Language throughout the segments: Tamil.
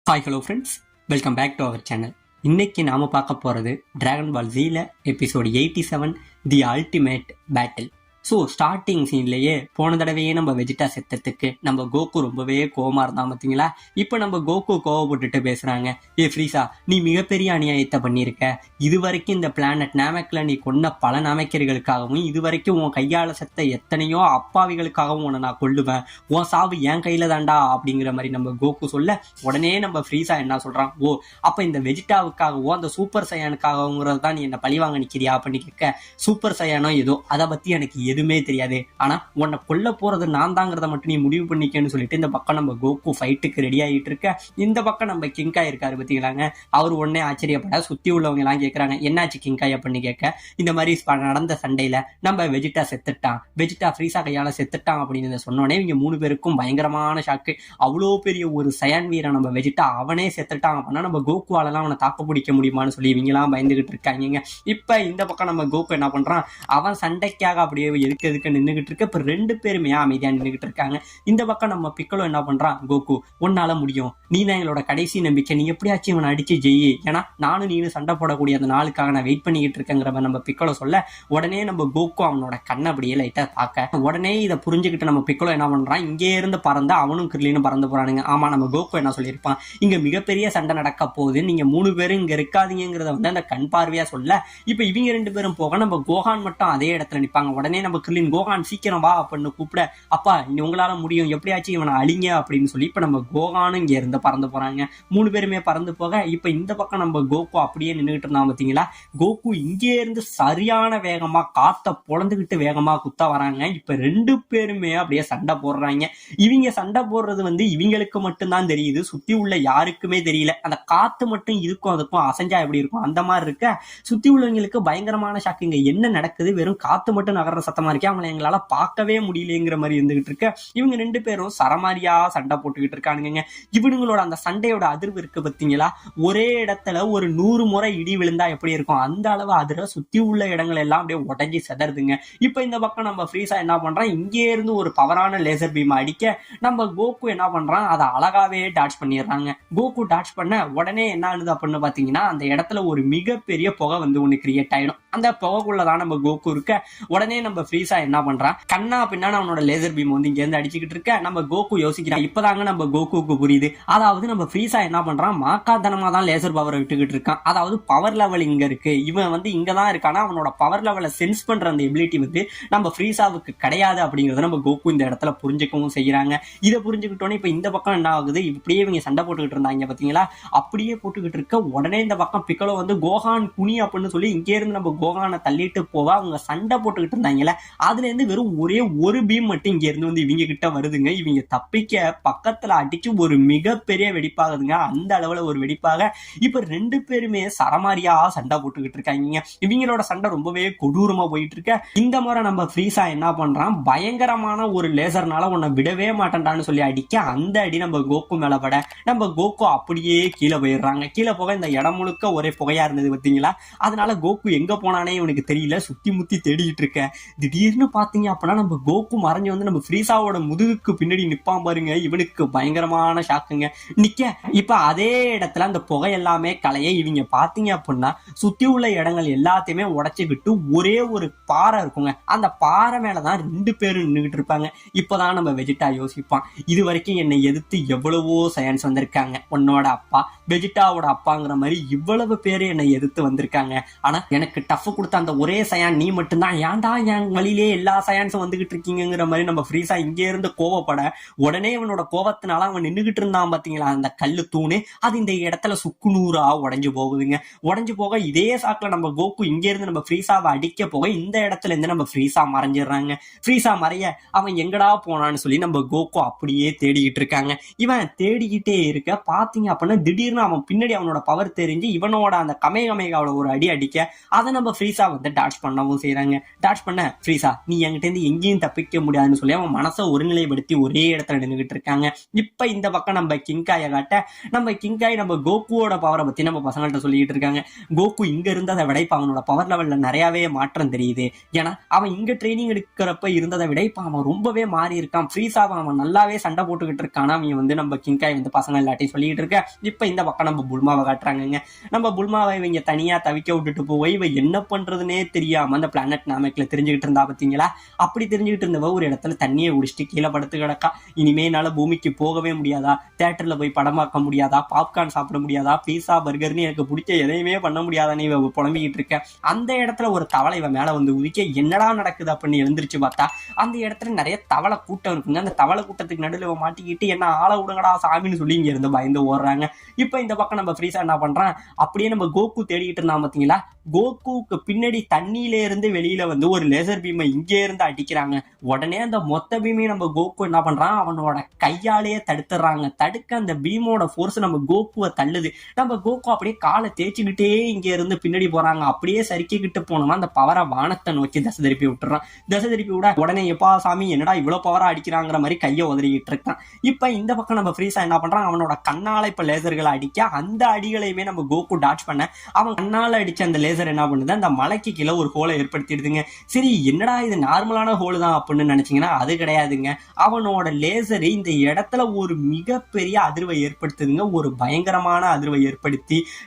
Hello friends, welcome back to our channel. இன்னைக்கு நாம பார்க்க போறது டிராகன் பால் ஜீல episode 87 the ultimate battle. So starting சீன்லேயே போன தடவையே நம்ம வெஜிடா செத்ததுக்கு நம்ம கோகு ரொம்பவே கோவமா இருந்தா பார்த்தீங்களா. இப்போ நம்ம கோகு கோவப்பட்டுட்டு பேசுறாங்க, ஏ ஃப்ரீசா, நீ மிகப்பெரிய அநியாயத்தை பண்ணியிருக்க. இது வரைக்கும் இந்த பிளானட் நாமெக்ல நீ கொன்ன பல நாமெக்கர்களுக்காகவும் இது வரைக்கும் உன் கையால செத்த எத்தனையோ அப்பாவிகளுக்காகவும் உன்னை நான் கொல்லுவேன். உன் சாவு என் கையில தாண்டா அப்படிங்கிற மாதிரி நம்ம கோகு சொல்ல, உடனே நம்ம ஃப்ரீசா என்ன சொல்றான், ஓ அப்ப இந்த வெஜிடாவுக்காகவோ அந்த சூப்பர் சையானுக்காகங்கிறது தான் நீ என்ன பழிவாங்க நிக்கிறியா அப்படின்னு கேட்க, சூப்பர் சையானோ ஏதோ அதை பத்தி எனக்கு எதுவுமே தெரியாது, ஆனா உன்னை கொல்ல போறது நான் தாங்கிறத மட்டும் நீ முடிவு பண்ணிக்கன்னு சொல்லிட்டு இந்த பக்கம் நம்ம கோகு ஃபைட்டுக்கு ரெடி ஆகிட்டு இருக்க. இந்த பக்கம் நம்ம கிங்காய் இருக்காரு பத்திங்களாங்க. அவர் உடனே ஆச்சரியப்பட சுத்தி உள்ளவங்க எல்லாம் கேட்கறாங்க, என்னாச்சு கிங்காய் அப்படின்னு கேட்க, இந்த மாதிரி நடந்த சண்டையில நம்ம வெஜிடா செத்துட்டான், வெஜிடா ஃப்ரீசா கையால செத்துட்டான் அப்படின்னு சொன்னோடனே இவங்க 3 பேருக்கும் பயங்கரமான ஷாக்கு. அவ்வளோ பெரிய ஒரு சயான் வீரன் நம்ம வெஜிடா அவனே செத்துட்டான் அப்படின்னா நம்ம கோகுவாலெல்லாம் அவனை தாக்க பிடிக்க முடியுமான்னு சொல்லி இவங்க எல்லாம் பயந்துகிட்டு இருக்காங்க. இப்ப இந்த பக்கம் நம்ம கோகு என்ன பண்றான், அவன் சண்டைக்காக அப்படியே எதுக்கு நின்றுகிட்டு இருக்க. இப்ப 2 பேருமே அமைதியா நின்றுகிட்டு இருக்காங்க. இந்த பக்கம் நம்ம பிக்கலோ என்ன பண்றான், கோகு உன்னால முடியும், நீ தான் எங்களோட கடைசி நம்பிக்கை, நீ எப்படியாச்சும் இவனை அடிச்சு ஜெயி, ஏன்னா நானும் நீனு சண்டை போடக்கூடிய அந்த நாளுக்காக நான் வெயிட் பண்ணிக்கிட்டு இருக்கேங்கிற நம்ம பிக்கலோ சொல்ல, உடனே நம்ம கோகு அவனோட கண்ணை அப்படியே லைட்டா பார்க்க, உடனே இதை புரிஞ்சுக்கிட்டு நம்ம பிக்கலோ என்ன பண்றான், இங்கே இருந்து பறந்து அவனும் கிர்லினும் பறந்து போறானுங்க. ஆமா, நம்ம கோகு என்ன சொல்லியிருப்பான், இங்க மிகப்பெரிய சண்டை நடக்க போகுது, நீங்க 3 பேரும் இங்க இருக்காதீங்கிறத வந்து அந்த கண் பார்வையா சொல்ல, இப்ப இவங்க 2 பேரும் போக நம்ம கோகான் மட்டும் அதே இடத்துல நிப்பாங்க. உடனே நம்ம கிர்லின், கோகான் சீக்கிரம் வா அப்படின்னு கூப்பிட, அப்பா உங்களால முடியும், எப்படியாச்சும் இவனை அழிங்க அப்படின்னு சொல்லி இப்ப நம்ம கோகானும் இங்க இருந்து பறந்து போறாங்க. 3 பேருமே பறந்து போக இப்ப இந்த பக்கம் நம்ம கோகு அப்படியே நின்றுகிட்டு இருந்தான் பாத்தீங்களா. கோகு இங்கே இருந்து சரியான வேகமா காத்த பொழந்துகிட்டு வேகமா குத்த வராங்க. இப்ப 2 பேருமே அப்படியே சண்டை போடுறாங்க. இவங்க சண்டை போடுறது வந்து இவங்களுக்கு மட்டும்தான் தெரியுது, சுத்தி உள்ள யாருக்குமே தெரியல. அந்த காத்து மட்டும் இதுக்கும் அதுக்கும் அசைஞ்சா எப்படி இருக்கும் அந்த மாதிரி இருக்க. சுத்தி உள்ளவங்களுக்கு பயங்கரமான ஷாக்குங்க, என்ன நடக்குது, வெறும் காத்து மட்டும் நகர்ற சத்தமா இருக்கே, அவங்களை எங்களால பார்க்கவே முடியலங்கிற மாதிரி இருந்துகிட்டு இருக்க. இவங்க 2 பேரும் சரமாரியா சண்டை போட்டுக்கிட்டு இருக்கானுங்க. இவனுங்களோட அந்த சண்டையோட அதிர்வு இருக்கு பாத்தீங்களா, ஒரே இடத்துல ஒரு 100 முறை இடி விழுந்தா எப்படி இருக்கும் அந்த அளவு அதிர சுத்தி உள்ள இடங்கள் எல்லாம் அப்படியே உடஞ்சி செதறுதுங்க. இப்ப இந்த பக்கம் நம்ம ஃப்ரீசா என்ன பண்றான், இங்கே இருந்து ஒரு பவரான லேசர் பீம் அடிக்க நம்ம கோகு என்ன பண்றான், அதை அழகாவே டாட்ச் பண்ணிடுறாங்க. கோகு டாட்ச் பண்ண உடனே என்ன ஆகுது அப்படின்னு பாத்தீங்கன்னா, அந்த இடத்துல ஒரு மிகப்பெரிய புகை வந்து ஒண்ணு கிரியேட் ஆயிடும். அந்த புகைக்குள்ளதான் நம்ம கோகு இருக்க. உடனே நம்ம ஃப்ரீசா என்ன பண்றான், கண்ணா பின்னாடி அவனோட லேசர் பீம் வந்து இங்க இருந்து அடிச்சுக்கிட்டு இருக்க. நம்ம கோகு யோசிக்கிறான், இப்பதாங்க நம்ம கோகுக்கு புரியுது, அதாவது நம்ம ஃப்ரீசா என்ன பண்றான், மாக்காத்தனமா தான் லேசர் பவரை விட்டுக்கிட்டு இருக்கான். அதாவது பவர் லெவல் இங்க இருக்கு, இவன் வந்து இங்கதான் இருக்கானா, அவனோட பவர் லெவலை சென்ஸ் பண்ற அந்த எபிலிட்டி வந்து நம்ம ஃப்ரீசாவுக்கு கிடையாது அப்படிங்கறத நம்ம கோகு இந்த இடத்துல புரிஞ்சுக்கவும் செய்யறாங்க. இதை புரிஞ்சுக்கிட்டோன்னே இப்ப இந்த பக்கம் என்ன ஆகுது, இப்படியே இவங்க சண்டை போட்டுக்கிட்டு இருந்தாங்க பாத்தீங்களா, அப்படியே போட்டுக்கிட்டு இருக்க. உடனே இந்த பக்கம் பிக்கலோ வந்து கோகான் குனி அப்படின்னு சொல்லி இங்கே இருந்து நம்ம கோகானை தள்ளிட்டு போவா. அவங்க சண்டை போட்டுக்கிட்டு இருந்தாங்கல்ல, அதுல இருந்து வெறும் ஒரே ஒரு பீம் மட்டும் இங்க இருந்து வந்து இவங்க கிட்ட வருதுங்க. இவங்க தப்பிக்க பக்கத்துல அடிச்சு ஒரு மிகப்பெரிய வெடிப்பாகுதுங்க. அந்த அளவுல ஒரு வெடிப்பாக இப்ப 2 பேருமே சரமாரியா சண்டை போட்டுக்கிட்டு இருக்காங்க. இவங்களோட சண்டை ரொம்பவே கொடூரமா போயிட்டு இருக்க. இந்த முறை நம்ம ஃப்ரீசா என்ன பண்றான், பயங்கரமான ஒரு லேசர்னால உன்னை விடவே மாட்டேன்டான்னு சொல்லி அடிக்க, அந்த அடி நம்ம கோகு மேல பட நம்ம கோகு அப்படியே கீழே போயிடுறாங்க. கீழே போக இந்த இடம் முழுக்க ஒரே புகையா இருந்தது பார்த்தீங்களா. அதனால கோகு எங்க போனானே இவனுக்கு தெரியல, சுத்தி முத்தி தேடிட்டு இருக்க. திடீர்னு பாத்தீங்க அப்படின்னா நம்ம கோகு மறைஞ்சு வந்து நம்ம ஃப்ரீசாவோட முதுகுக்கு பின்னாடி நிப்பான் பாருங்க. இவனுக்கு பயங்கரமான ஷாக்குங்க நிக்க. இப்ப அதே இடத்துல அந்த புகை எல்லாமே கலைய இவங்க பாத்தீங்க அப்படின்னா சுத்தி உள்ள இடங்கள் எல்லாத்தையுமே உடைச்சுக்கிட்டு ஒரே ஒரு பாறை இருக்குங்க. அந்த பாறை மேலதான் 2 பேரும் நின்றுகிட்டு இருப்பாங்க. இப்பதான் நம்ம வெஜிடா யோசிப்பான், இது வரைக்கும் என்னை எதிர்த்து எவ்வளவோ சயின்ஸ் வந்திருக்காங்க, உன்னோட அப்பா வெஜிடாவோட அப்பாங்கிற மாதிரி இவ்வளவு பேரு என்னை எதிர்த்து வந்திருக்காங்க, ஆனா எனக்கு டஃப் கொடுத்த அந்த ஒரே சயான் நீ மட்டும்தான், ஏன்டா என் வழியிலே எல்லா சயான்ஸும் வந்துகிட்டு இருக்கீங்கிற மாதிரி நம்ம ஃப்ரீசா இங்கே இருந்து கோவப்பட, உடனே அவனோட கோவத்தினால அவன் நின்றுகிட்டு இருந்தான் பாத்தீங்களா அந்த கல்லு தூணு, அது இந்த இடத்துல சுக்குநூறா உடஞ்சு போகுதுங்க. உடஞ்சு போக இதே சாக்குல நம்ம கோகு இங்கே இருந்து நம்ம ஃப்ரீசாவை அடிக்க போக இந்த இடத்துல இருந்து நம்ம ஃப்ரீசா மறைஞ்சிடுறாங்க. ஃப்ரீசா மறைய அவன் எங்கடா போனான்னு சொல்லி நம்ம கோகு அப்படியே தேடிக்கிட்டு இருக்காங்க. இவன் தேடிக்கிட்டே இருக்க பாத்தீங்க அப்படின்னா திடீர்னு அவன் பின்னாடி அவனோட பவர் தெரிஞ்சு இவனோட அந்த கமேகமேகாவோட ஒரு அடி அடிக்க அதை நம்ம ஃப்ரீசா வந்து டாட்ச் பண்ணவும் செய்யறாங்க. டாட்ச் பண்ண ஃப்ரீஸா நீ என்கிட்ட இருந்து எங்கேயும் தப்பிக்க முடியாதுன்னு சொல்லி அவன் மனசை ஒருநிலைப்படுத்தி ஒரே இடத்துல நின்றுகிட்டு இருக்காங்க. இப்ப இந்த பக்கம் நம்ம கிங்காயை காட்ட நம்ம கிங்காய் நம்ம கோகுவோட பவரை பத்தி நம்ம பசங்கள்ட்ட சொல்லிட்டு இருக்காங்க. கோகு இங்க இருந்ததை விட இப்ப அவனோட பவர் லெவல்ல நிறையவே மாற்றம் தெரியுது. ஏன்னா அவன் இங்க ட்ரைனிங் எடுக்கிறப்ப இருந்ததை விட இப்ப அவன் ரொம்பவே மாறி இருக்கான். ஃப்ரீஸாவை அவன் நல்லாவே சண்டை போட்டுக்கிட்டு இருக்கானா அவன் வந்து நம்ம கிங்காய் வந்து பசங்க எல்லாத்தையும் சொல்லிட்டு இருக்க. இப்ப இந்த பக்கம் நம்ம புல்மாவை காட்டுறாங்க. நம்ம புல்மாவை இவங்க தனியா தவிக்க விட்டுட்டு போய் இவ என்ன பண்றதுன்னே தெரியாம அந்த பிளானட் நாமக்ல தெரிஞ்சுக்கிட்டு இருந்தா பாத்தீங்களா. அப்படி தெரிஞ்சுக்கிட்டு இருந்தவ ஒரு இடத்துல தண்ணியை குடிச்சிட்டு கீழே படுத்து கிடக்கா. இனிமே என்னால பூமிக்கு போகவே முடியாதா, தியேட்டர்ல போய் படம் பார்க்க முடியாதா, பாப்கார்ன் சாப்பிட முடியாதா, பீஸா பர்கர்னு எனக்கு பிடிச்ச எதையுமே பண்ண முடியாதான்னு இவ புலம்பிக்கிட்டு இருக்க. அந்த இடத்துல ஒரு தவளை இவ மேல வந்து உதிக்க என்னடா நடக்குது அப்படின்னு எழுந்திருச்சு பார்த்தா அந்த இடத்துல நிறைய தவளை கூட்டம் இருக்குங்க. அந்த தவளை கூட்டத்துக்கு நடுவில் இவ மாட்டிக்கிட்டு என்ன ஆளை விடுங்கடா சாமின்னு சொல்லி இங்க இருந்து பயந்து ஓடுறாங்க. இப்ப இந்த பக்கம் நம்ம ஃப்ரீஸா என்ன பண்றான், அப்படியே நம்ம கோகு தேடிக்கிட்டு இருந்தான் பாத்தீங்களா. கோகுக்கு பின்னாடி தண்ணியில இருந்து வெளியில வந்து ஒரு லேசர் பீமை இங்கே இருந்து அடிக்கிறாங்க. உடனே அந்த மொத்த பீமையும் நம்ம கோகு என்ன பண்றான், அவனோட கையாலேயே தடுத்துறாங்க. தடுக்க அந்த பீமோட ஃபோர்ஸ் நம்ம கோகுவை தள்ளுது. நம்ம கோகு அப்படியே காலை தேய்ச்சிக்கிட்டே இங்க இருந்து பின்னாடி போறாங்க. அப்படியே சறுக்கிக்கிட்டு போனோம்னா அந்த பவரை வானத்தை நோக்கி தசை திருப்பி விட்டுறான். தசை திருப்பி விட உடனே எப்பா சாமி என்னடா இவ்வளவு பவரா அடிக்கிறாங்கிற மாதிரி கையை உதறிக்கிட்டு இருக்கான். இப்ப இந்த பக்கம் நம்ம ஃப்ரீஸா என்ன பண்றான், அவனோட கண்ணால இப்ப லேசர்களை அடிக்க அந்த அடிகளையுமே நம்ம கோகு டாச் பண்ண அவன் கண்ணால அடிச்ச அந்த லேசர் என்ன பண்ணுது, அந்த மலைக்கு கீழே ஒரு ஹோலை ஏற்படுத்திடுதுங்க. சரி என்னடா இது நார்மலான ஹோல் தான் அப்படின்னு நினைச்சீங்கன்னா அது கிடையாதுங்க. அவனோட லேசர் இந்த இடத்துல ஒரு மிகப்பெரிய அதிர்வை ஏற்படுத்துதுங்க. ஒரு பயங்கரமான அதிர்வை ஏற்படுத்தி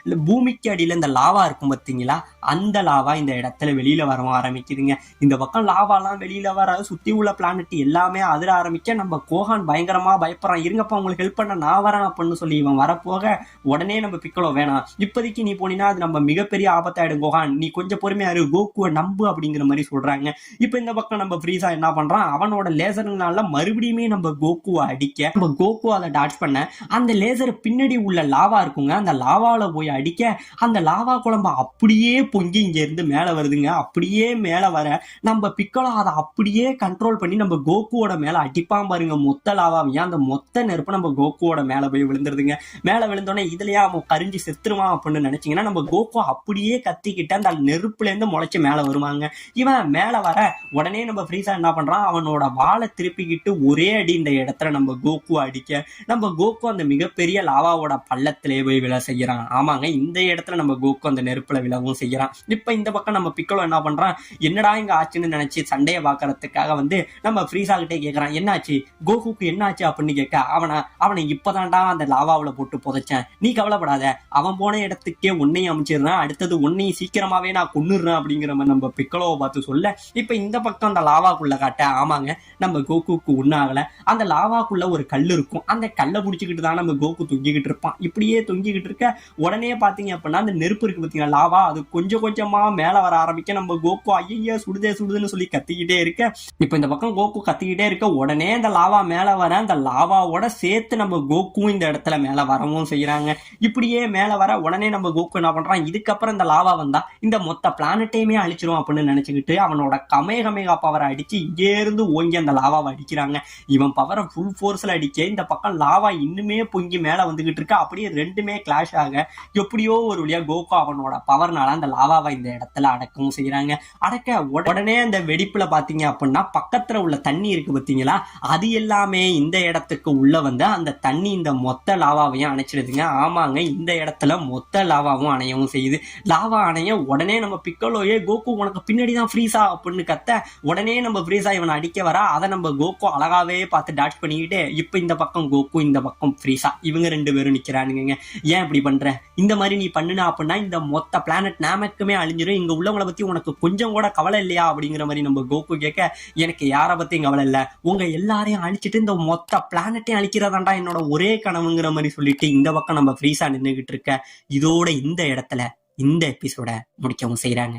பூமிக்கு அடியில இந்த லாவா இருக்கும் பார்த்தீங்களா, அந்த லாவா இந்த இடத்துல வெளியில வர ஆரம்பிக்குதுங்க. இந்த பக்கம் லாவாலாம் வெளியில வர சுத்தி உள்ள பிளானட் எல்லாமே அதிர ஆரம்பிக்க நம்ம கோஹான் பயங்கரமா பயப்படுறான். இருங்கப்பா உங்களுக்கு ஹெல்ப் பண்ண நான் வரேன் அப்படின்னு சொல்லி இவன் வரப்போக உடனே நம்ம பிக்கலோ வேணாம், இப்போதைக்கு நீ போனீங்கன்னா அது நம்ம மிகப்பெரிய ஆபத்தாயிடும் கோஹான், நீ கொஞ்சம் பொறுமையா இரு, கோகுவை நம்பு அப்படிங்கிற மாதிரி சொல்றாங்க. இப்ப இந்த பக்கம் நம்ம ஃப்ரீஸா என்ன பண்றான், அவனோட லேசர்னால மறுபடியுமே நம்ம கோகுவை அடிக்க நம்ம கோகு அதை டாச் பண்ண அந்த லேசர் பின்னாடி உள்ள லாவா இருக்குங்க, அந்த லாவால போய் அடிக்க அந்த லாவா குழம்பு அப்படியே பொங்கி இங்க இருந்து மேல வருதுங்க. அப்படியே மேல வர நம்ம பிக்கலோ அதை அப்படியே கண்ட்ரோல் பண்ணி நம்ம கோகுவோட மேல அடிப்பான் பாருங்க மொத்த லாவாவையும். அந்த மொத்த நெருப்பு நம்ம கோகுவோட மேல போய் விழுந்துருதுங்க. மேல விழுந்தோடனே இதுலயா அவன் கரிஞ்சு செத்துருவான் அப்படின்னு நினைச்சீங்கன்னா நம்ம கோகு அப்படியே கத்திக்கிட்டு அந்த நெருப்புல இருந்து முளைச்சு மேல வருவாங்க. இவன் மேல வர உடனே நம்ம ஃப்ரீஸா என்ன பண்றான், அவனோட வாழை திருப்பிக்கிட்டு ஒரே அடி இந்த இடத்துல நம்ம கோகு அடிக்க நம்ம கோகு அந்த மிகப்பெரிய லாவாவோட பள்ளத்திலே போய் விழ செய்யறான். ஆமாங்க, இந்த இடத்துல நம்ம கோகு அந்த நெருப்புல விழவும் செய்யறான். இப்ப இந்த பக்கம் நம்ம பிக்கலோ என்ன பண்றான், என்னடா இங்க ஆச்சுன்னு நினைச்சு சண்டையை பாக்குறதுக்காக வந்து நம்ம ஃப்ரீஸா கிட்டே கேட்கறான், என்னாச்சு கோகுக்கு என்னாச்சு அப்படின்னு கேட்க அவனை இப்பதான்டா அந்த லாவாவில போட்டு புதைச்சேன், நீ கவலைப்படாத, அவன் போன இடத்துக்கே உன்னையும் அமைச்சிடுறான், அடுத்தது உன்னையும் சீக்கிரமாவே நான் கொன்னுடுறேன் அப்படிங்கிற மாதிரி நம்ம பிக்கலோவை பார்த்து சொல்ல இப்ப இந்த பக்கம் அந்த லாவாக்குள்ள காட்ட ஆமாங்க நம்ம கோகுக்கு ஒன்னாகல. அந்த லாவாக்குள்ள ஒரு கல் இருக்கும், அந்த கல்லை பிடிச்சிக்கிட்டு தான் நம்ம கோகு தொங்கிக்கிட்டு இருப்பான். இப்படியே தொங்கிக்கிட்டு இருக்க உடனே பாத்தீங்க அப்படின்னா அந்த நெருப்பு இருக்கு பாத்தீங்கன்னா லாவா, அது கொஞ்சம் கொஞ்சமா மேல வர ஆரம்பிக்க நம்ம கோகு ஐயா சுடுதே சுடுதுன்னு சொல்லி கத்திக்கிட்டே இருக்க இப்ப இந்த பக்கம் கோகு கத்திக்கிட்டே இருக்க உடனே அந்த லாவா மேல வர அந்த லாவாவோட சேர்த்து நம்ம கோகுவும் இந்த இடத்துல மேல வரவும் செய்யறாங்க. இப்படியே மேல வர உடனே நம்ம கோகு என்ன பண்றான், இதுக்கப்புறம் இந்த லாவா வந்தா இந்த மொத்த பிளானட்டையுமே அழிச்சிரும் அப்படின்னு நினைச்சுக்கிட்டு அவனோட கமேகமேகா பவரை அடிச்சு இங்கே இருந்து ஓங்கி அந்த லாவாவை அடிக்கிறாங்க. இவன் பவரை ஃபுல் ஃபோர்ஸ்ல அடிக்க இந்த பக்கம் லாவா இன்னுமே பொங்கி மேல வந்துகிட்டு இருக்கு. அப்படியே ரெண்டுமே கிளாஷ் ஆக எப்படியோ ஒரு வழியா கோகு அவனோட பவர்னால அந்த லாவாவை இந்த இடத்துல அடக்கவும் செய்யறாங்க. அடக்க உடனே அந்த வெடிப்புல பாத்தீங்க அப்படின்னா பக்கத்துல உள்ள தண்ணி இருக்கு பாத்தீங்களா, அது எல்லாமே இந்த இடத்துக்கு உள்ள வந்து அந்த தண்ணி இந்த மொத்த லாவாவையும் அணைச்சிடுதுங்க. ஆமாங்க, இந்த இடத்துல மொத்த லாவாவும் அணையவும் செய்யுது. லாவா அணைய உடனே நம்ம பிக்கலோயே கோகு உனக்கு பின்னாடிதான் ஃப்ரீஸா அப்படின்னு கத்த உடனே நம்ம ஃப்ரீஸா இவனை அடிக்க வர அதை நம்ம கோகு அழகாவே பார்த்து டாச் பண்ணிக்கிட்டு இப்ப இந்த பக்கம் கோகு இந்த பக்கம் ஃப்ரீஸா இவங்க ரெண்டு பேரும் நிக்கிறானுங்க. ஏன் இப்படி பண்ற, இந்த மாதிரி நீ பண்ணுனா அப்படின்னா இந்த மொத்த பிளானட் நாமக்குமே அழிஞ்சிடும், இங்க உள்ளவங்களை பத்தி உனக்கு கொஞ்சம் கூட கவலை இல்லையா அப்படிங்கிற மாதிரி நம்ம கோகு கேட்க எனக்கு யாரை பத்தியும் கவலை இல்ல, உங்க எல்லாரையும் அழிச்சிட்டு இந்த மொத்த பிளானட்டையும் அழிக்கிறதாண்டா என்னோட ஒரே கனவுங்கிற மாதிரி சொல்லிட்டு இந்த பக்கம் நம்ம ஃப்ரீஸா நின்றுகிட்டு இருக்க. இதோட இந்த இடத்துல இந்த எபிசோட முடிக்கவும் செய்யறாங்க.